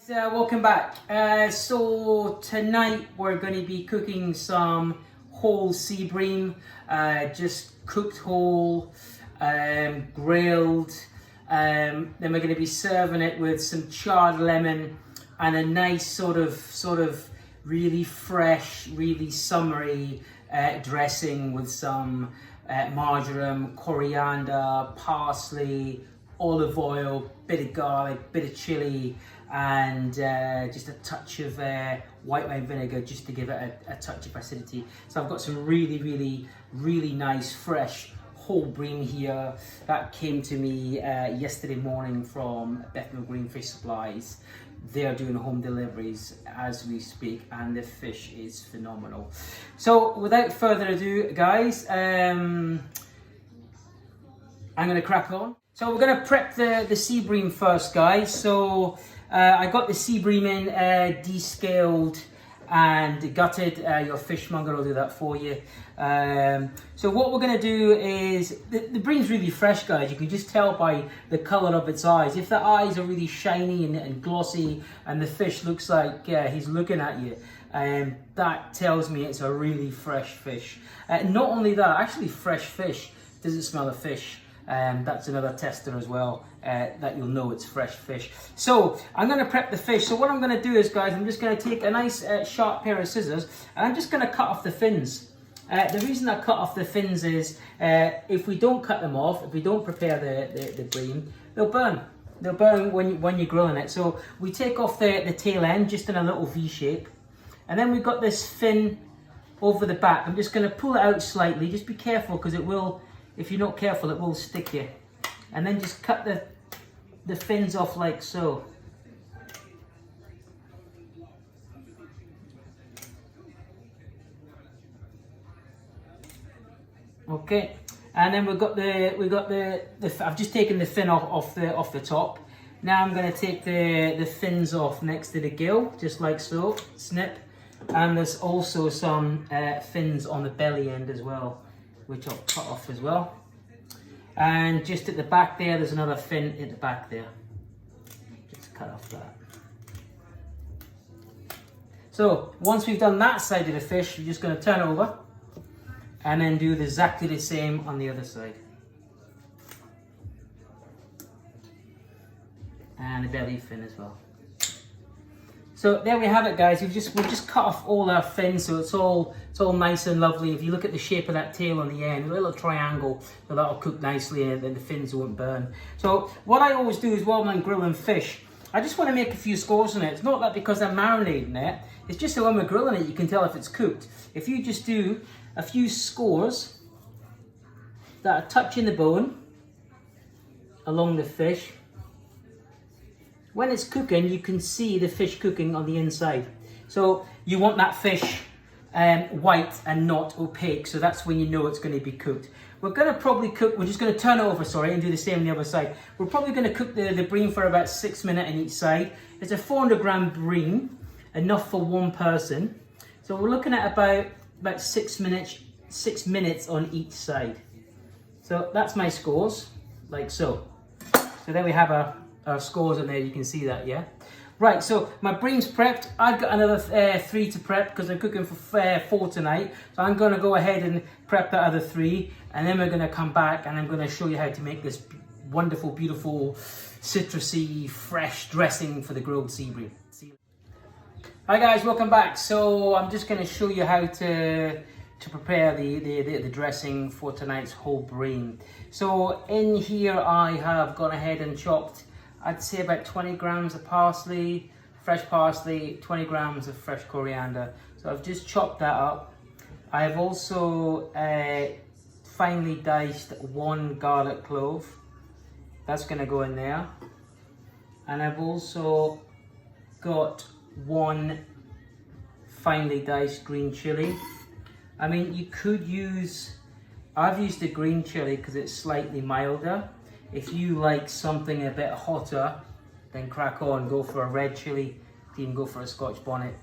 Welcome back. So tonight we're going to be cooking some whole sea bream, just cooked whole, grilled. Then we're going to be serving it with some charred lemon and a nice sort of really fresh, really summery dressing with some marjoram, coriander, parsley, olive oil, bit of garlic, bit of chili, and just a touch of white wine vinegar just to give it a touch of acidity. So I've got some really nice fresh whole bream here that came to me yesterday morning from Bethnal Green Fish Supplies. They're doing home deliveries as we speak, and the fish is phenomenal. So without further ado, guys, I'm going to crack on. So we're going to prep the sea bream first, guys. So I got the sea bream in, descaled and gutted. Your fishmonger will do that for you. So what we're going to do is, the bream's really fresh, guys. You can just tell by the colour of its eyes. If the eyes are really shiny and glossy and the fish looks like he's looking at you, that tells me it's a really fresh fish. Not only that, actually fresh fish doesn't smell of fish. That's another tester as well, that you'll know it's fresh fish. So I'm going to prep the fish. So what I'm going to do is, guys, I'm just going to take a nice sharp pair of scissors and I'm just going to cut off the fins. The reason I cut off the fins is if we don't cut them off, if we don't prepare the bream, they'll burn. They'll burn when you're grilling it. So we take off the tail end just in a little V shape. And then we've got this fin over the back. I'm just going to pull it out slightly. Just be careful because it will, if you're not careful, it will stick you. And then just cut the fins off like so. Okay, and then we've got the I've just taken the fin off the top. Now I'm going to take the fins off next to the gill, just like so. Snip, and there's also some fins on the belly end as well, which I'll cut off as well. And just at the back there's another fin at the back there. Just cut off that. So once we've done that side of the fish, we're just going to turn over and then do exactly the same on the other side. And the belly fin as well. So there we have it, guys. We've just cut off all our fins, so it's all nice and lovely. If you look at the shape of that tail on the end, a little triangle, so that'll cook nicely and then the fins won't burn. So what I always do is, while I'm grilling fish, I just want to make a few scores on it. It's not that because I'm marinating it, it's just that when we're grilling it, you can tell if it's cooked. If you just do a few scores that are touching the bone along the fish, when it's cooking, you can see the fish cooking on the inside. So you want that fish white and not opaque, so that's when you know it's going to be cooked. We're going to probably cook, we're just going to turn it over, sorry, and do the same on the other side. We're probably going to cook the bream for about 6 minutes on each side. It's a 400 gram bream, enough for one person. So we're looking at about 6 minutes on each side. So that's my scores, like so. So there we have our scores in there, you can see that, yeah? Right, so my bream's prepped. I've got another 3 to prep because I'm cooking for 4 tonight. So I'm going to go ahead and prep the other 3, and then we're going to come back and I'm going to show you how to make this wonderful, beautiful, citrusy, fresh dressing for the grilled sea bream. Hi guys, welcome back. So I'm just going to show you how to prepare the dressing for tonight's whole bream. So in here I have gone ahead and chopped, I'd say about 20 grams of parsley, fresh parsley, 20 grams of fresh coriander. So I've just chopped that up. I've also finely diced 1 garlic clove. That's going to go in there. And I've also got 1 finely diced green chili. I mean, you could use, I've used the green chili because it's slightly milder. If you like something a bit hotter, then crack on, go for a red chili. You can go for a Scotch bonnet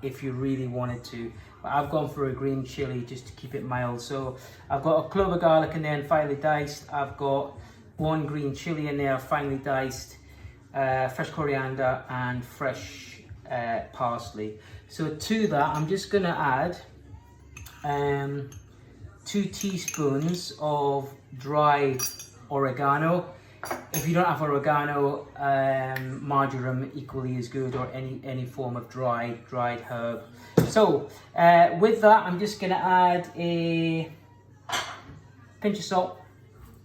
if you really wanted to. But I've gone for a green chili just to keep it mild. So I've got a clove of garlic in there and finely diced. I've got 1 green chili in there, finely diced. fresh coriander and fresh parsley. So to that, I'm just going to add 2 teaspoons of dried oregano. If you don't have oregano, marjoram equally is good, or any form of dried herb. So with that, I'm just going to add a pinch of salt.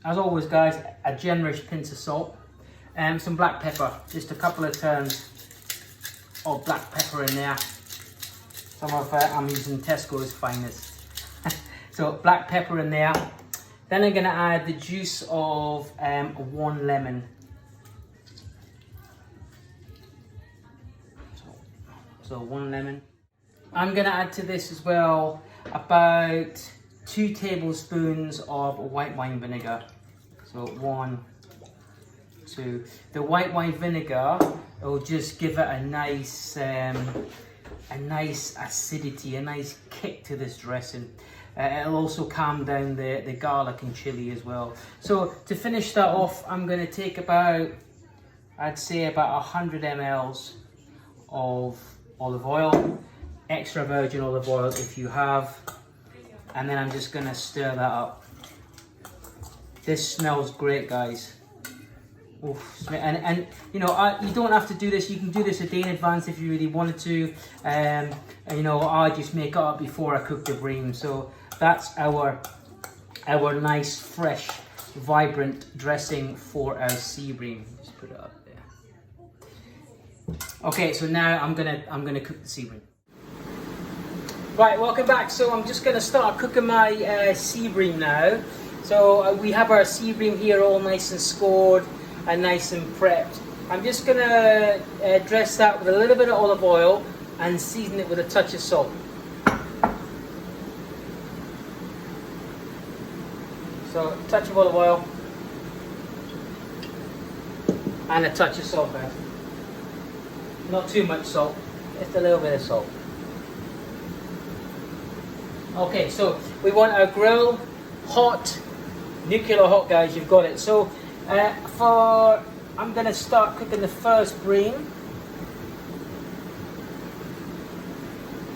As always, guys, a generous pinch of salt. Some black pepper, just a couple of turns of black pepper in there. Some of I'm using Tesco's finest. So black pepper in there. Then I'm going to add the juice of 1 lemon. So 1 lemon. I'm going to add to this as well about 2 tablespoons of white wine vinegar. So 1, 2. The white wine vinegar will just give it a nice acidity, a nice kick to this dressing. It'll also calm down the garlic and chili as well. So to finish that off, I'm going to take about, I'd say about 100 mLs of olive oil, extra virgin olive oil if you have, and then I'm just going to stir that up. This smells great, guys. Oof. And you know, you don't have to do this. You can do this a day in advance if you really wanted to. You know, I just make it up before I cook the bream. So that's our nice, fresh, vibrant dressing for our sea bream. Just put it up there. Okay, so now I'm gonna cook the sea bream. Right, welcome back. So I'm just gonna start cooking my sea bream now. So we have our sea bream here all nice and scored and nice and prepped. I'm just gonna dress that with a little bit of olive oil and season it with a touch of salt. So a touch of olive oil and a touch of salt there. Not too much salt, just a little bit of salt. Okay, so we want our grill hot, nuclear hot, guys, you've got it. So I'm gonna start cooking the first bream.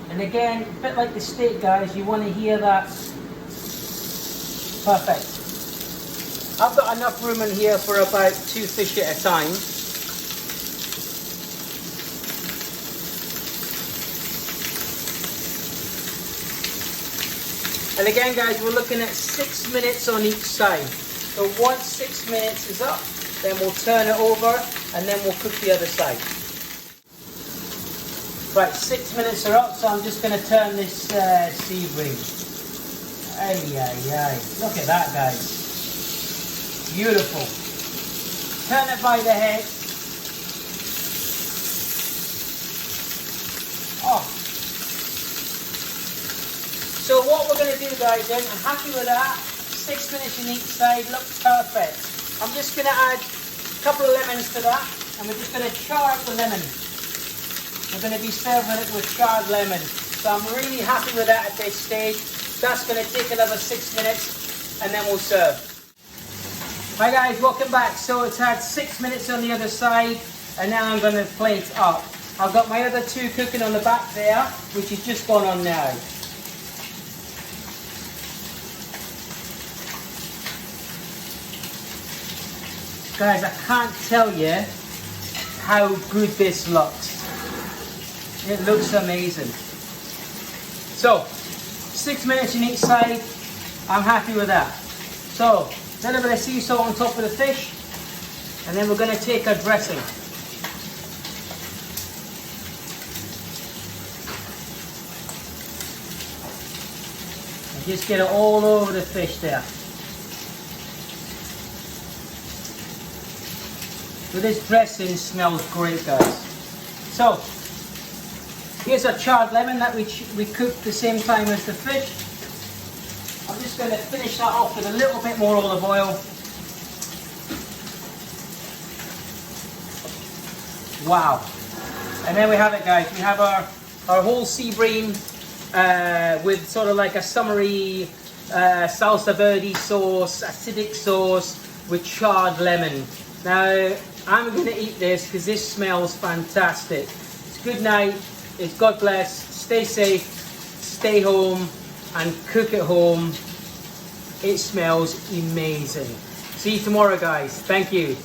And again, a bit like the steak, guys, you want to hear that. Perfect. I've got enough room in here for about 2 fish at a time. And again, guys, we're looking at 6 minutes on each side. So once 6 minutes is up, then we'll turn it over and then we'll cook the other side. Right, 6 minutes are up, so I'm just going to turn this sea bream. Ay, ay, ay. Look at that, guys. Beautiful. Turn it by the head. Oh. So what we're going to do, guys, then, I'm happy with that. 6 minutes on each side, looks perfect. I'm just going to add a couple of lemons to that, and we're just going to char the lemon. We're going to be serving it with charred lemon. So I'm really happy with that at this stage. That's going to take another 6 minutes, and then we'll serve. Hi guys, welcome back. So it's had 6 minutes on the other side, and now I'm going to plate up. I've got my other 2 cooking on the back there, which has just gone on now. Guys, I can't tell you how good this looks. It looks amazing. So, 6 minutes on each side, I'm happy with that. So, a little bit of sea salt on top of the fish, and then we're going to take our dressing. And just get it all over the fish there. So this dressing smells great, guys. So, here's our charred lemon that we cooked at the same time as the fish. I'm just going to finish that off with a little bit more olive oil. Wow. And there we have it, guys. We have our whole sea bream with sort of like a summery salsa verde sauce, acidic sauce with charred lemon. Now, I'm going to eat this because this smells fantastic. It's good night. It's God bless. Stay safe. Stay home and cook at home. It smells amazing. See you tomorrow, guys. Thank you.